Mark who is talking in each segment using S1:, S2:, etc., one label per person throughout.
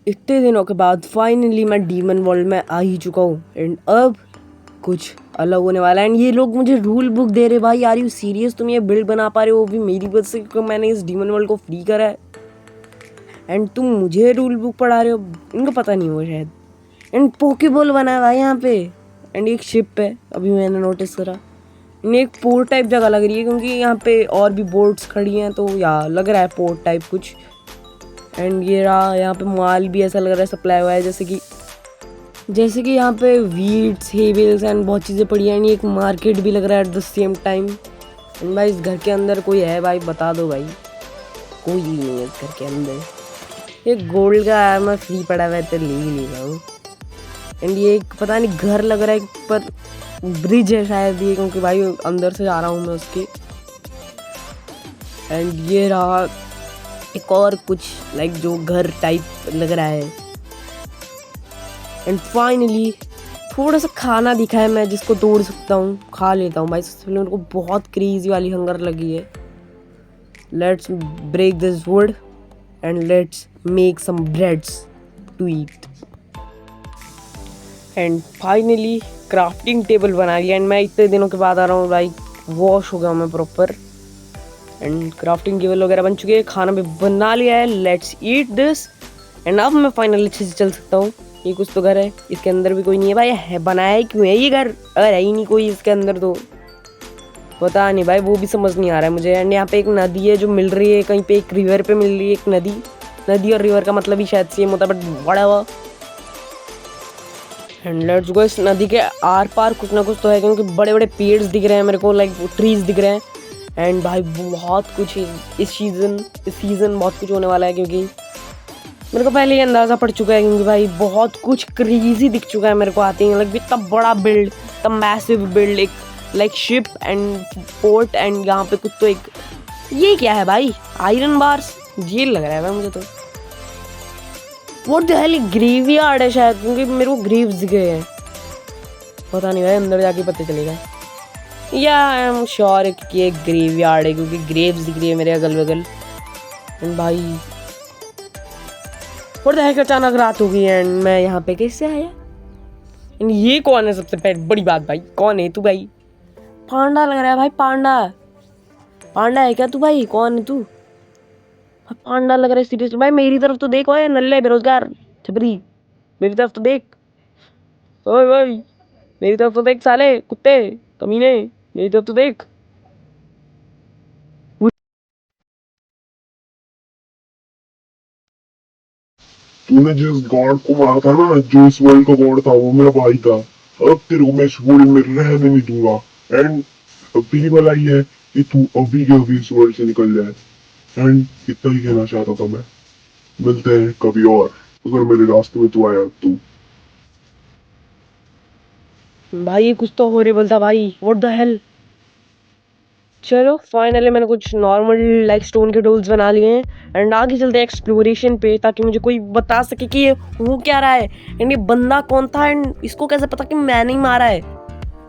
S1: इतने दिनों के बाद फाइनली मैं डीमन वर्ल्ड में आ ही चुका हूँ एंड अब कुछ अलग होने वाला है। एंड ये लोग मुझे रूल बुक दे रहे, भाई आर यू सीरियस? तुम ये बिल्ड बना पा रहे हो वो भी मेरी वजह से, क्योंकि मैंने इस डीमन वर्ल्ड को फ्री करा है एंड तुम मुझे रूल बुक पढ़ा रहे हो? इनको पता नहीं हो शायद। एंड पोकेबॉल बना है भाई यहाँ पे एंड एक शिप है, अभी मैंने नोटिस करा। एंड एक पोर्ट टाइप जगह लग रही है क्योंकि यहाँ पे और भी बोट्स खड़ी हैं, तो यार लग रहा है पोर्ट टाइप कुछ। एंड ये रहा, यहाँ पे माल भी ऐसा लग रहा है सप्लाई हुआ है, जैसे कि यहाँ पे वीट्स, हेवेल्स एंड बहुत चीज़ें पड़ी हैं। एक मार्केट भी लग रहा है at the same time. And भाई इस घर के अंदर कोई है भाई? बता दो भाई। कोई नहीं है इस घर के अंदर। ये गोल्ड का आर्मर फ्री पड़ा हुआ है तो ले ही नहीं रहा हूँ। एंड ये एक पता नहीं घर लग रहा है, पर ब्रिज है शायद ये, क्योंकि भाई अंदर से जा रहा हूँ मैं उसके। एंड ये रहा एक और कुछ लाइक जो घर टाइप लग रहा है। एंड फाइनली थोड़ा सा खाना दिखा है मैं जिसको तोड़ सकता हूँ, खा लेता हूँ भाई। सबसे पहले मेरे को बहुत क्रेजी वाली हंगर लगी है। Let's break this wood and let's make some breads to eat. And finally crafting table बना लिया एंड मैं इतने दिनों के बाद आ रहा हूँ भाई। वॉश हो गया मैं प्रॉपर एंड क्राफ्टिंग टेबल वगैरह बन चुकी है, खाना भी बना लिया है। Let's eat this. एंड अब मैं फाइनली अच्छे से चल सकता हूँ। ये कुछ तो घर है, इसके अंदर भी कोई नहीं है भाई। है बनाया ही क्यों है ये घर अगर है ही नहीं कोई इसके अंदर? तो पता नहीं भाई, वो भी समझ नहीं आ रहा है मुझे। एंड यहाँ पे एक नदी है जो मिल रही है, कहीं पे एक रिवर पे मिल रही है एक नदी। नदी और रिवर का मतलब ही शायद सेम होता है, बट बड़ा हुआ। And let's go. इस नदी के आर पार कुछ ना कुछ तो है, क्योंकि बड़े बड़े पेड़ दिख रहे हैं मेरे को, लाइक ट्रीज दिख रहे हैं। एंड भाई बहुत कुछ इस सीज़न बहुत कुछ होने वाला है, क्योंकि मेरे को पहले ही अंदाज़ा पड़ चुका है। क्योंकि भाई बहुत कुछ क्रेजी दिख चुका है मेरे को आते ही, लाइक इतना बड़ा बिल्ड, इतना मैसिव बिल्ड, एक like ship and port. And यहाँ पे कुछ तो एक, ये क्या है भाई? आयरन बार्स जेल लग रहा है भाई मुझे तो। What the hell? ग्रेवयार्ड है शायद, क्योंकि मेरे को ग्रेव्स दिख गए हैं। पता नहीं भाई, अंदर जाके पता चलेगा। या आई एम श्योर कि ये ग्रेवयार्ड है, क्योंकि ग्रेव्स दिख रही है मेरे अगल बगल। एंड भाई और देख अचानक रात हो गई एंड मैं यहाँ पे कैसे आया? एंड ये कौन है? सबसे पहले बड़ी बात भाई, कौन है तू भाई? पांडा लग रहा है भाई, पांडा। पांडा है क्या तू भाई? कौन है तू? पांडा लग रहा है सीरियसली भाई। मेरी तरफ तो देख, ओए नल्ले बेरोजगार छपरी, मेरी तरफ तो देख। ओए ओए मेरी तरफ तो देख साले कुत्ते कमीने, मेरी तरफ तो देख।
S2: तूने जिस गॉड को मारा था ना, जो इस वर्ल्ड का गॉड था, वो मेरा भाई था। अब तेरे को मैं इस वर्ल्ड में रहने नहीं दूंगा। एंड अभी वाला ही है कि तू अभी के अभी इस वर्ल्ड से निकल जाए। एंड इतना ही कहना चाहता था मैं। मिलते हैं कभी और, अगर मेरे रास्ते में तू आया तो।
S1: भाई ये कुछ तो हॉरिबल था भाई, व्हाट द हेल। चलो फाइनली मैंने कुछ नॉर्मल लाइक स्टोन के डोल्स बना लिए हैं एंड आगे चलते हैं एक्सप्लोरेशन पे, ताकि मुझे कोई बता सके कि ये हो क्या रहा है एंड ये बंदा कौन था एंड इसको कैसे पता कि मैंने ही मारा है।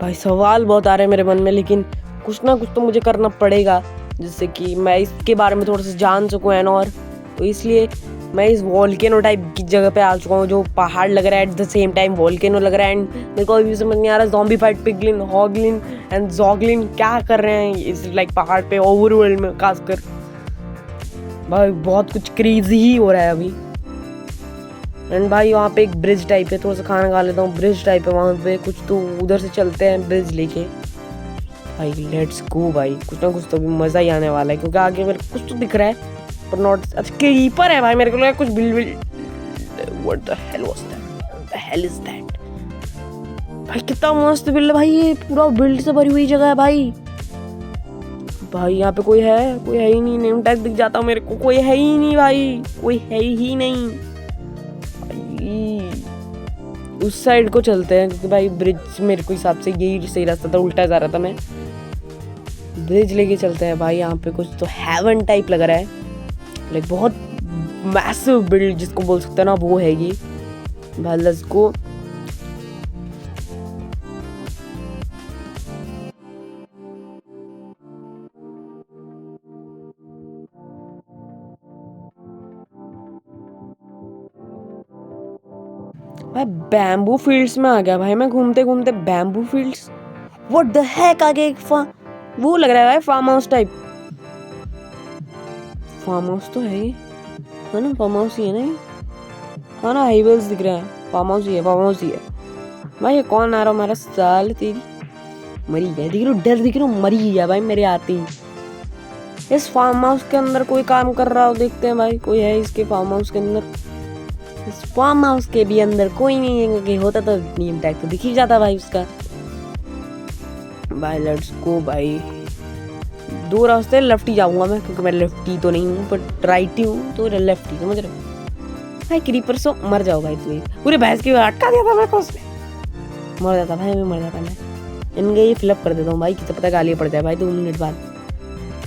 S1: भाई सवाल बहुत आ रहे हैं मेरे मन में, लेकिन कुछ ना कुछ तो मुझे करना पड़ेगा जिससे कि मैं इसके बारे में थोड़ा सा जान सकूं। एंड और तो इसलिए मैं इस वॉल्केनो टाइप की जगह पे आ चुका हूँ, जो पहाड़ लग रहा है at the same time volcano लग रहा है। एंड मेरे को अभी समझ नहीं आ रहा ज़ॉम्बी फाइट पिगलिन, हॉगलिन एंड जॉगलिन क्या कर रहे हैं इस लाइक पहाड़ पे ओवरवर्ल्ड में खासकर। भाई बहुत कुछ क्रेजी ही हो रहा है अभी। एंड भाई वहाँ पे एक ब्रिज टाइप है, थोड़ा सा खाना खा लेता हूँ। ब्रिज टाइप है वहाँ पे कुछ, तो उधर से चलते हैं ब्रिज लेके। भाई लेट्स गो भाई, कुछ ना कुछ तो भी मज़ा ही आने वाला है, क्योंकि आगे मेरे कुछ तो दिख रहा है पर नॉट। अच्छा क्रीपर है भाई, मेरे को लगा कुछ build. What the hell was that? What the hell is that? भाई कितना मस्त बिल्ड है भाई, ये पूरा बिल्ड से भरी हुई जगह है भाई। भाई यहाँ पे कोई है? कोई है ही नहीं। नेम टैग दिख जाता मेरे को, कोई है ही नहीं भाई, कोई है ही नहीं भाई। उस साइड को चलते हैं, क्योंकि भाई ब्रिज मेरे को हिसाब से यही सही रास्ता था, उल्टा जा रहा था मैं। ब्रिज लेके चलते हैं भाई। यहाँ पे कुछ तो हेवन टाइप लग रहा है, लाइक बहुत मैसिव बिल्ड जिसको बोल सकते हैं ना, वो है ये। भाई लेट्स गो। भाई बैम्बू फील्ड्स में आ गया भाई मैं घूमते घूमते bamboo fields. What the heck, आगे एक वो लग रहा है भाई farm house type. Farm house तो है ना, फार्म हाउस ही है ना ये? हाँ ना, हाईवेज दिख रहा है, फार्म हाउस ही है, फार्म हाउस ही है। भाई ये कौन आ रहा हमारा साल, तेरी मरी गया, दिख रहा डर दिख रहा, मरी गया भाई मेरे आते ही। इस फार्म हाउस के अंदर कोई काम कर रहा हो, देखते हैं भाई कोई है इसके फार्म हाउस के अंदर। इस फार्म हाउस के भी अंदर कोई नहीं है, क्योंकि होता तो नेम टैग तो दिख ही जाता भाई उसका। भाई लेट्स गो भाई, 2 रास्ते लेफ्ट ही जाऊंगा मैं, क्योंकि मैं लेफ्टी तो नहीं हूँ बट राइट ही हूँ, तो लेफ्टी समझ रहे हो भाई। क्रीपर सो मर जाओ भाई, तू पूरे भैंस की अटका दिया था मेरे को उसने, मर जाता भाई, मैं मर जाता। मैं इनके ये फिलअप कर देता हूँ भाई, कितना पता गालियाँ पड़ जाए भाई 2 मिनट बाद।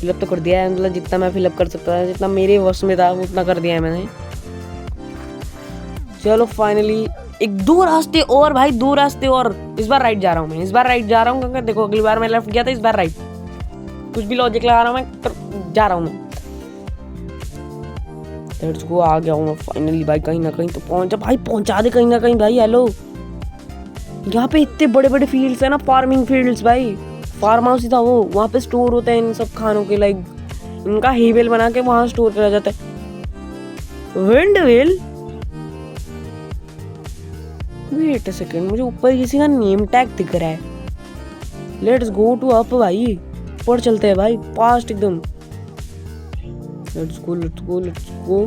S1: फिलअप तो कर दिया है, मतलब जितना मैं फिलअप कर सकता था, जितना मेरे वश में था उतना कर दिया है मैंने। चलो फाइनली 2 रास्ते और भाई, 2 रास्ते और। इस बार राइट जा रहा हूँ मैं, इस बार राइट जा रहा हूँ, क्योंकि देखो अगली बार मैं लेफ्ट गया था, इस बार राइट। कुछ भी लॉजिक लगा रहा हूँ मैं, जा रहा हूँ मैं। लेट्स गो, आ गया हूँ मैं फाइनली भाई, कहीं ना कहीं तो पहुंचा भाई, पहुंचा दे कहीं ना कहीं भाई। हेलो, यहाँ पे इतने बड़े बड़े फील्ड्स है ना, फार्मिंग फील्ड्स भाई। फार्म हाउस ही था वो, वहाँ पे स्टोर होते हैं इन सब खानों के, लाइक इनका हेवेल बना के वहाँ स्टोर करा जाता है। Wind well, wait a second, मुझे ऊपर किसी का नेम टैग दिख रहा है। लेट्स गो टू अप भाई, ऊपर चलते हैं भाई, फास्ट एकदम। Let's go let's go let's go,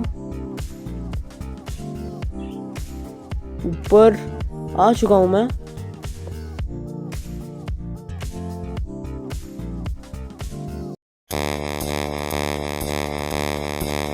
S1: ऊपर आ चुका हूँ मैं।